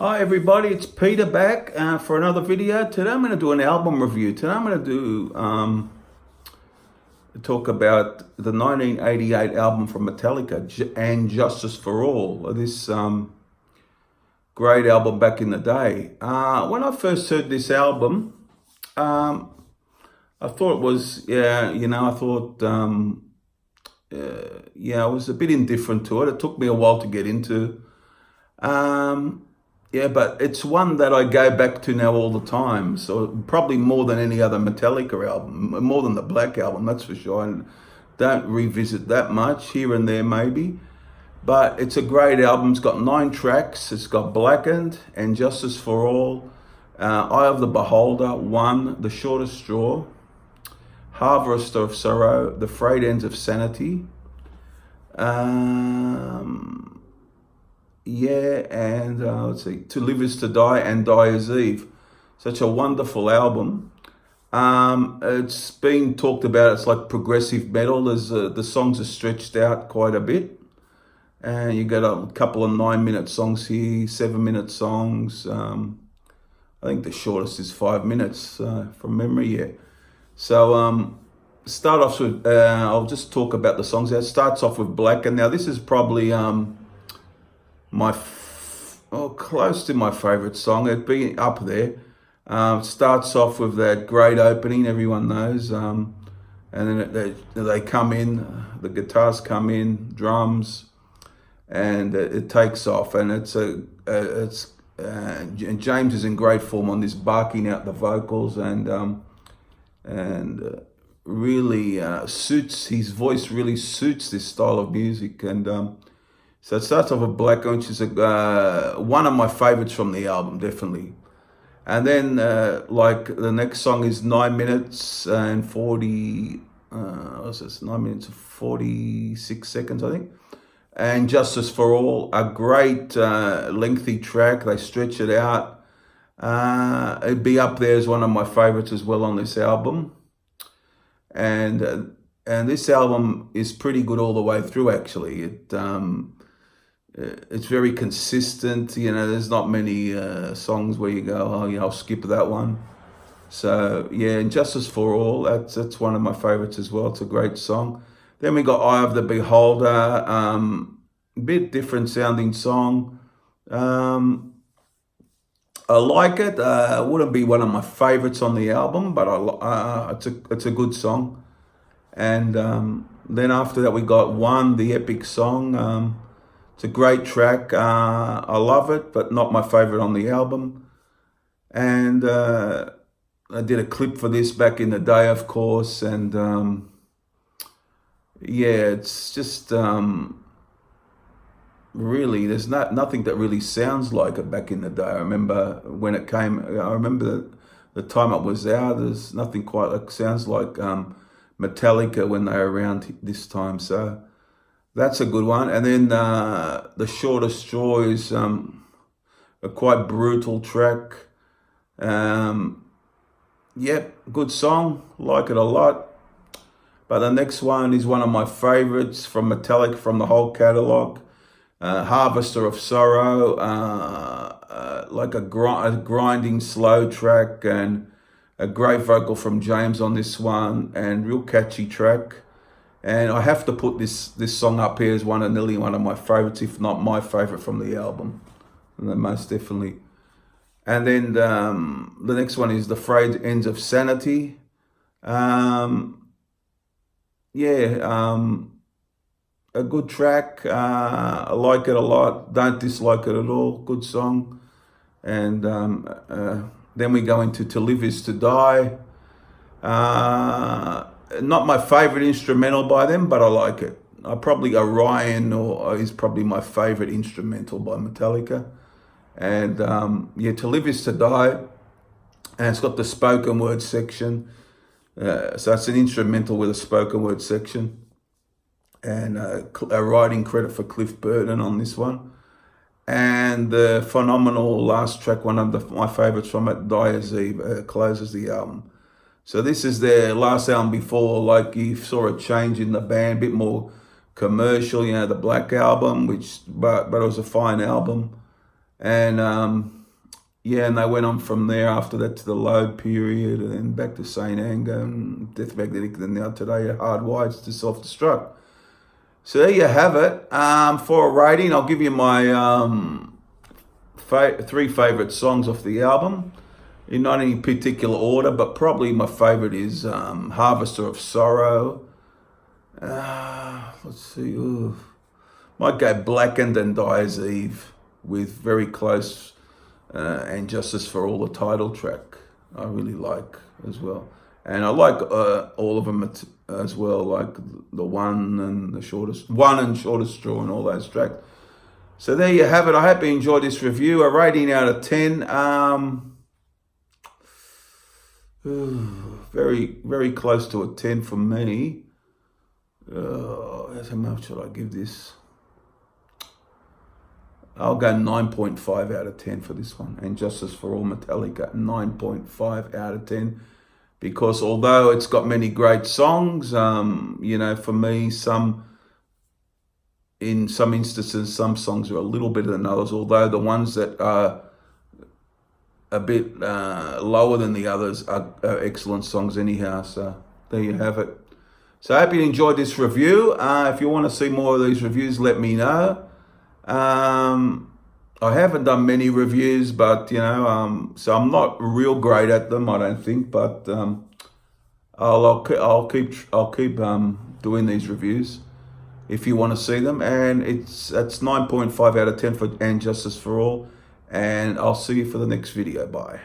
Hi everybody, it's Peter back for another video. Today I'm going to do an album review. Today I'm going to talk about the 1988 album from Metallica, and Justice for All. This great album back in the day. When I first heard this album, um, I thought it was, I thought, I was a bit indifferent to it. It took me a while to get into. Um, but it's one that I go back to now all the time. So probably more than any other Metallica album, more than the Black Album, that's for sure. I don't revisit that much, here and there maybe. But it's a great album. It's got 9 tracks. It's got Blackened and Justice for All, Eye of the Beholder, One, The Shortest Straw, Harvester of Sorrow, The Frayed Ends of Sanity. Let's see, To Live Is to Die and Die Is Eve. Such a wonderful album. It's been talked about, it's like progressive metal. The songs are stretched out quite a bit. And you get a couple of 9-minute songs here, 7-minute songs. I think the shortest is 5 minutes from memory, yeah. So start off with, I'll just talk about the songs. It starts off with Black, and now this is probably close to my favorite song. It'd be up there. It starts off with that great opening, everyone knows, and then they come in, the guitars come in, drums, and it takes off, and and James is in great form on this, barking out the vocals, and really suits, his voice really suits this style of music. And so it starts off with Black, which is one of my favorites from the album, definitely. And then like the next song is 9 minutes and 40, 9 minutes and 46 seconds, I think. And Justice for All, a great lengthy track. They stretch it out. It'd be up there as one of my favorites as well on this album. And this album is pretty good all the way through, actually. It's very consistent. There's not many songs where you go, I'll skip that one. So yeah, and Justice for All, that's one of my favorites as well. It's a great song. Then we got Eye of the Beholder, a bit different sounding song. I like it. It wouldn't be one of my favorites on the album, but it's a good song. And then after that we got One, the epic song. It's a great track. I love it, but not my favorite on the album. And I did a clip for this back in the day, of course, and it's just really, there's nothing that really sounds like it back in the day. I remember when it came, I remember the time it was out, there's nothing quite like, sounds like Metallica when they were around this time. So that's a good one. And then The Shortest Straw is a quite brutal track. Good song, like it a lot. But the next one is one of my favorites from Metallica, from the whole catalogue. Harvester of Sorrow, like a grinding slow track, and a great vocal from James on this one, and real catchy track. And I have to put this song up here as nearly one of my favorites, if not my favorite from the album, and most definitely. And then the next one is The Frayed Ends of Sanity. A good track. I like it a lot. Don't dislike it at all. Good song. And then we go into To Live Is to Die. Not my favorite instrumental by them, but I like it. Probably Orion is probably my favorite instrumental by Metallica. And To Live Is to Die. And it's got the spoken word section. So it's an instrumental with a spoken word section. And a writing credit for Cliff Burton on this one. And the phenomenal last track, one of my favorites from it, Die Is Eve, closes the album. So this is their last album before, like, you saw a change in the band, a bit more commercial, the Black Album, but it was a fine album. And yeah, and they went on from there after that to the Load period, and then back to Saint Anger and Death Magnetic, and now today Hardwired to Self-Destruct. So there you have it. For a rating, I'll give you my 3 favourite songs off the album, in not any particular order, but probably my favourite is Harvester of Sorrow. Let's see. Ooh. Might go Blackened and Dyer's Eve with very close and Justice for All, the title track. I really like as well. And I like all of them as well, like the One and Shortest Straw and all those tracks. So there you have it. I hope you enjoyed this review. A rating out of 10. Very, very close to a 10 for me. How much should I give this? I'll go 9.5 out of 10 for this one. And Justice for All, Metallica, 9.5 out of 10. Because although it's got many great songs, for me, in some instances, some songs are a little better than others, although the ones that are a bit lower than the others are excellent songs anyhow. So there you have it. So I hope you enjoyed this review. If you want to see more of these reviews, let me know. I haven't done many reviews, but so I'm not real great at them, I don't think. But I'll keep doing these reviews if you want to see them. And that's 9.5 out of 10 for And Justice for All. And I'll see you for the next video. Bye.